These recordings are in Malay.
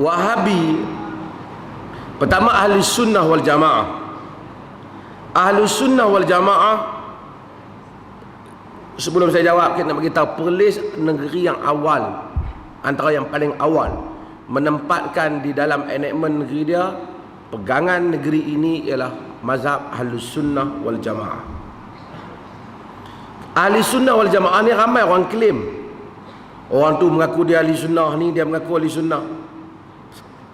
Wahabi, pertama ahli sunnah wal jamaah. Ahli sunnah wal jamaah, sebelum saya jawab, kita nak beritahu Perlis negeri yang awal, antara yang paling awal menempatkan di dalam enactment negeri dia, pegangan negeri ini ialah mazhab ahli sunnah wal jamaah. Ahli sunnah wal jamaah ni ramai orang klaim. Orang tu mengaku dia ahli sunnah, ni dia mengaku ahli sunnah.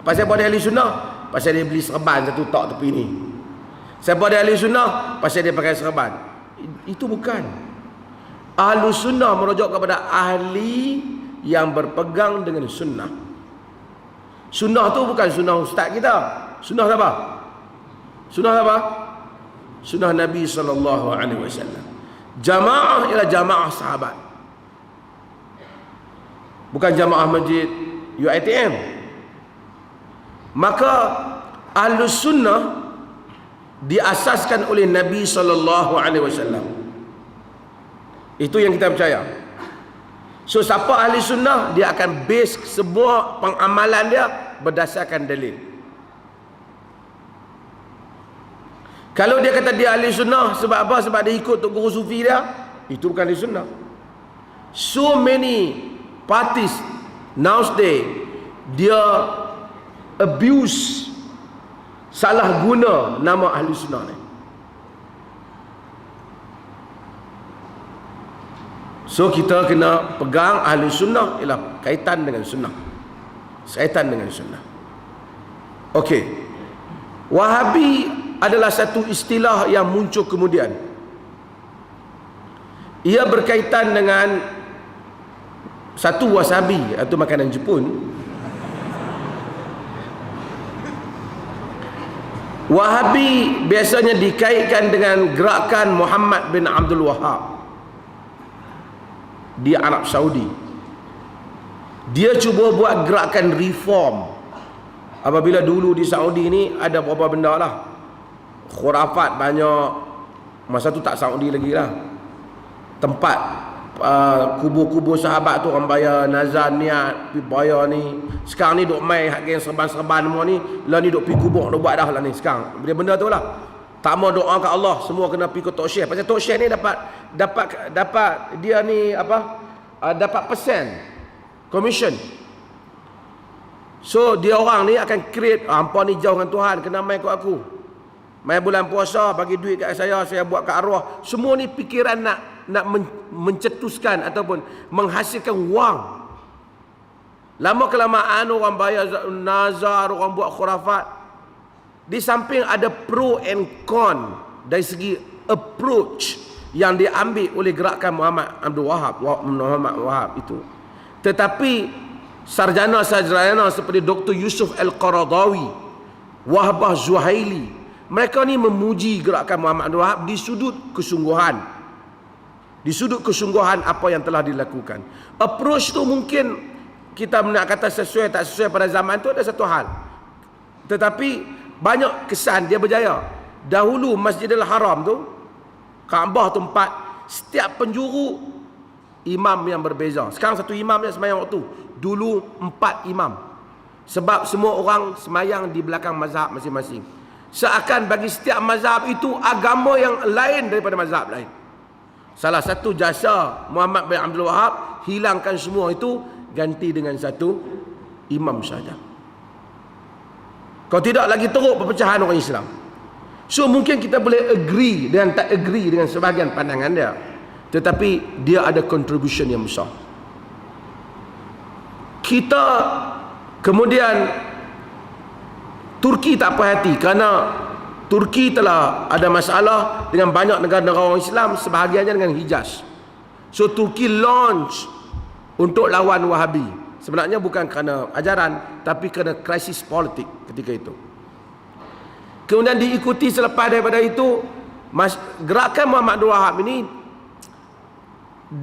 Pasal apa dia ahli sunnah? Pasal dia beli serban satu tok tepi ni. Siapa dia ahli sunnah? Pasal dia pakai serban. Itu bukan. Ahli sunnah merujuk kepada ahli yang berpegang dengan sunnah. Sunnah tu bukan sunnah ustaz kita. Sunnah siapa? Sunnah siapa? Sunnah Nabi SAW. Jamaah ialah jamaah sahabat, bukan jamaah masjid UiTM. Maka Ahlus Sunnah diasaskan oleh Nabi SAW. Itu yang kita percaya. So siapa ahli sunnah, dia akan base sebuah pengamalan dia berdasarkan dalil. Kalau dia kata dia ahli sunnah sebab apa? Sebab dia ikut tok guru sufi dia, itu bukan ahli sunnah. So many parties nowadays, dia abuse, salah guna nama ahli sunnah ni. So kita kena pegang ahli sunnah ialah kaitan dengan sunnah, kaitan dengan sunnah. Okey, Wahabi adalah satu istilah yang muncul kemudian. Ia berkaitan dengan satu wasabi atau makanan Jepun. Wahabi biasanya dikaitkan dengan gerakan Muhammad bin Abdul Wahab di Arab Saudi. Dia cuba buat gerakan reform. Apabila dulu di Saudi ni ada beberapa benda lah, khurafat banyak. Masa tu tak Saudi lagi lah. Tempat kubur-kubur sahabat tu orang bayar nazar niat, pergi bayar ni. Sekarang ni duk mai hak geng serban-serban semua ni, lah ni duk pergi kubur duk buat dah lah ni sekarang. Benda tu lah. Tak mau doa ke Allah, semua kena pergi ke Tok Syekh. Pasal Tok Syekh ni dapat dia ni apa? Dapat persen commission. So dia orang ni akan create, hampa ni jauh dengan Tuhan, kena mai ikut aku. Mai bulan puasa bagi duit kat saya buat kat arwah. Semua ni fikiran nak mencetuskan ataupun menghasilkan wang. Lama kelamaan orang bayar nazar, orang buat khurafat. Di samping ada pro and con dari segi approach yang diambil oleh gerakan Muhammad Wahab itu. Tetapi sarjana-sarjana seperti Dr. Yusuf Al-Qaradawi, Wahbah Zuhaili, mereka ni memuji gerakan Muhammad Wahab di sudut kesungguhan. Di sudut kesungguhan apa yang telah dilakukan. Approach tu mungkin kita nak kata sesuai tak sesuai pada zaman tu ada satu hal. Tetapi banyak kesan dia berjaya. Dahulu Masjidil Haram tu, Kaabah tempat setiap penjuru imam yang berbeza. Sekarang satu imam yang semayang waktu. Dulu 4 imam. Sebab semua orang semayang di belakang mazhab masing-masing. Seakan bagi setiap mazhab itu agama yang lain daripada mazhab lain. Salah satu jasa Muhammad bin Abdul Wahab, hilangkan semua itu, ganti dengan satu imam saja. Kalau tidak lagi teruk perpecahan orang Islam. So mungkin kita boleh agree dan tak agree dengan sebahagian pandangan dia, tetapi dia ada contribution yang besar. Kita kemudian Turki tak puas hati kerana Turki telah ada masalah dengan banyak negara-negara orang Islam, sebahagiannya dengan Hijaz. So Turki launch untuk lawan Wahabi. Sebenarnya bukan kerana ajaran, tapi kerana krisis politik ketika itu. Kemudian diikuti selepas daripada itu, gerakan Muhammad Wahab ini,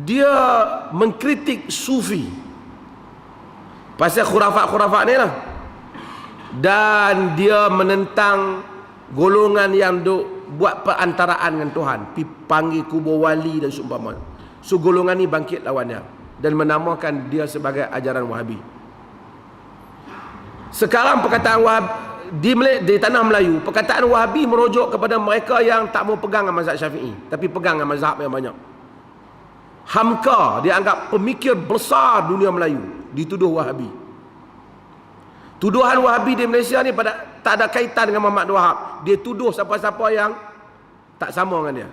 dia mengkritik Sufi pasal khurafat-khurafat ni lah. Dan dia menentang golongan yang buat perantaraan dengan Tuhan, panggil kubur wali dan seumpama. So golongan ni bangkit lawan dia dan menamakan dia sebagai ajaran Wahabi. Sekarang perkataan Wahabi di tanah Melayu, perkataan Wahabi merujuk kepada mereka yang tak mau pegang dengan mazhab Syafi'i, tapi pegang dengan mazhab yang banyak. Hamka dianggap pemikir besar dunia Melayu, dituduh Wahabi. Tuduhan Wahabi di Malaysia ni tak ada kaitan dengan Muhammad Wahab. Dia tuduh siapa-siapa yang tak sama dengan dia.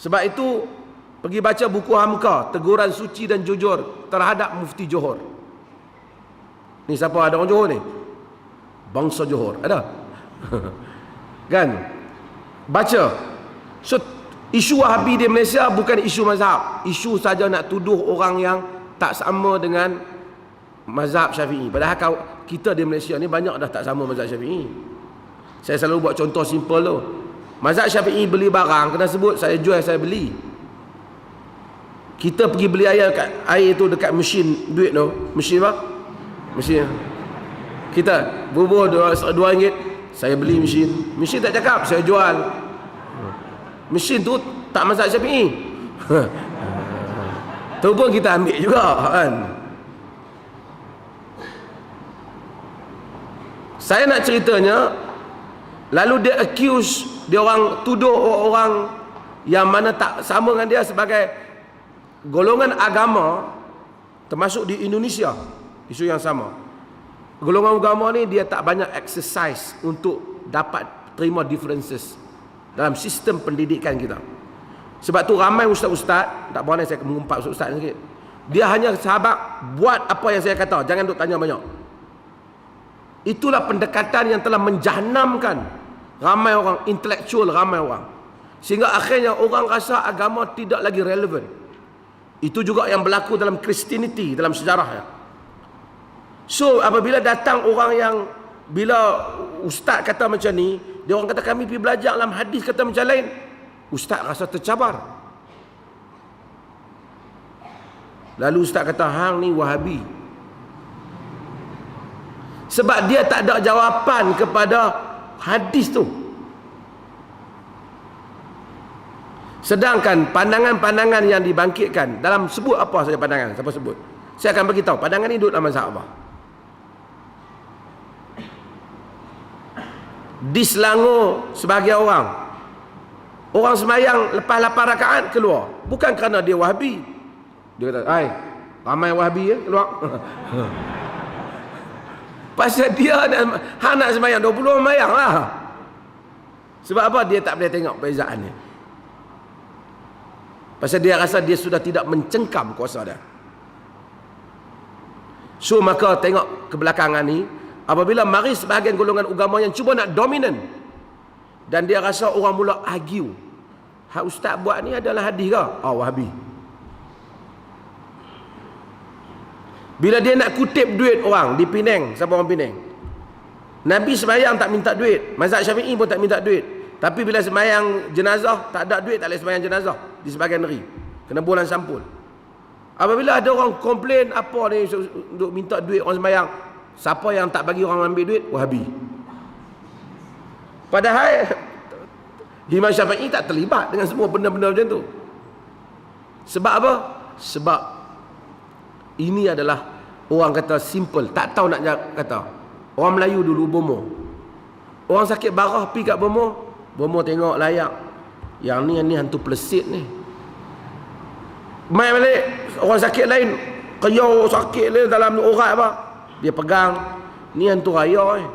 Sebab itu pergi baca buku Hamka, Teguran Suci dan Jujur terhadap Mufti Johor. Ni siapa ada orang Johor ni? Bangsa Johor ada. Kan? Baca. So isu Wahabi di Malaysia bukan isu mazhab. Isu saja nak tuduh orang yang tak sama dengan mazhab Syafi'i. Padahal kita di Malaysia ni banyak dah tak sama mazhab Syafi'i. Saya selalu buat contoh simple tu. Mazhab Syafi'i beli barang kena sebut saya jual, saya beli. Kita pergi beli air tu dekat mesin duit tu. Mesin apa? Mesin. Kita bubuh RM2, saya beli mesin. Mesin tak cakap, saya jual. Mesin tu tak mazhab Syafi'i. Tu pun kita ambil juga kan. Saya nak ceritanya, lalu dia accuse, dia orang tuduh orang yang mana tak sama dengan dia sebagai golongan agama, termasuk di Indonesia, isu yang sama. Golongan agama ni dia tak banyak exercise untuk dapat terima differences dalam sistem pendidikan kita. Sebab tu ramai ustaz-ustaz, tak boleh saya mengumpat ustaz sikit. Dia hanya sahabat buat apa yang saya kata, jangan duk tanya banyak. Itulah pendekatan yang telah menjahanamkan ramai orang, intelektual ramai orang. Sehingga akhirnya orang rasa agama tidak lagi relevan. Itu juga yang berlaku dalam Christianity, dalam sejarahnya. So apabila datang orang yang, bila ustaz kata macam ni, dia orang kata kami pergi belajar dalam hadis kata macam lain, ustaz rasa tercabar. Lalu ustaz kata hang ni Wahabi. Sebab dia tak ada jawapan kepada hadis tu. Sedangkan pandangan-pandangan yang dibangkitkan dalam, sebut apa saja pandangan, siapa sebut, saya akan beritahu pandangan ni duduk dalam mazhab apa. Di Selangor sebagai orang semayang lepas 8 rakaat keluar, bukan kerana dia Wahabi. Dia kata, "Hai, ramai Wahabi ya keluar." Pasal dia nak semayang 20 orang semayang lah. Sebab apa? Dia tak boleh tengok perbezaannya. Pasal dia rasa dia sudah tidak mencengkam kuasa dia. So maka tengok kebelakangan ni, apabila mari sebahagian golongan agama yang cuba nak dominan, dan dia rasa orang mula argue, hak ustaz buat ni adalah hadis ke? Wahabi. Bila dia nak kutip duit orang di Penang, siapa orang Penang? Nabi sembahyang tak minta duit, mazhab Syafi'i pun tak minta duit. Tapi bila sembahyang jenazah, tak ada duit, tak boleh sembahyang jenazah di sebahagian negeri. Kena bulan sampul. Apabila ada orang komplain, apa ni untuk minta duit orang sembahyang, siapa yang tak bagi orang ambil duit? Wahabi. Padahal Imam Syafi'i tak terlibat dengan semua benda-benda macam tu. Sebab apa? Sebab ini adalah orang kata simple, tak tahu nak kata. Orang Melayu dulu bomoh. Orang sakit barah pergi kat bomoh, bomoh tengok layak, yang ni hantu pelesit ni. Mai balik orang sakit lain, keyau sakit dia dalam urat apa, dia pegang, ni hantu raya ni.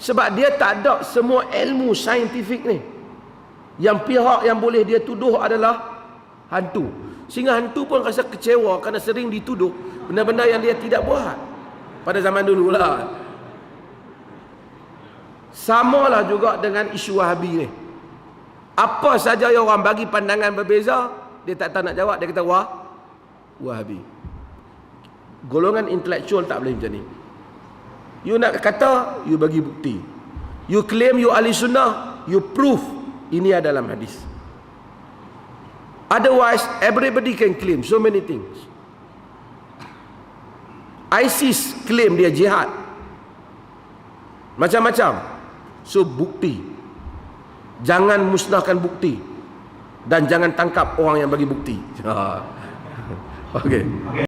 Sebab dia tak ada semua ilmu saintifik ni. Yang pihak yang boleh dia tuduh adalah hantu. Sehingga hantu pun rasa kecewa kerana sering dituduh benda-benda yang dia tidak buat pada zaman dulu lah. Samalah juga dengan isu Wahabi ni. Apa saja yang orang bagi pandangan berbeza, dia tak tahu nak jawab, dia kata Wahabi. Golongan intelektual tak boleh macam ni. You nak kata, you bagi bukti. You claim you ahli sunnah, you prove ini adalah hadis. Otherwise, everybody can claim so many things. ISIS claim dia jihad. Macam-macam. So, bukti. Jangan musnahkan bukti. Dan jangan tangkap orang yang bagi bukti. Okey.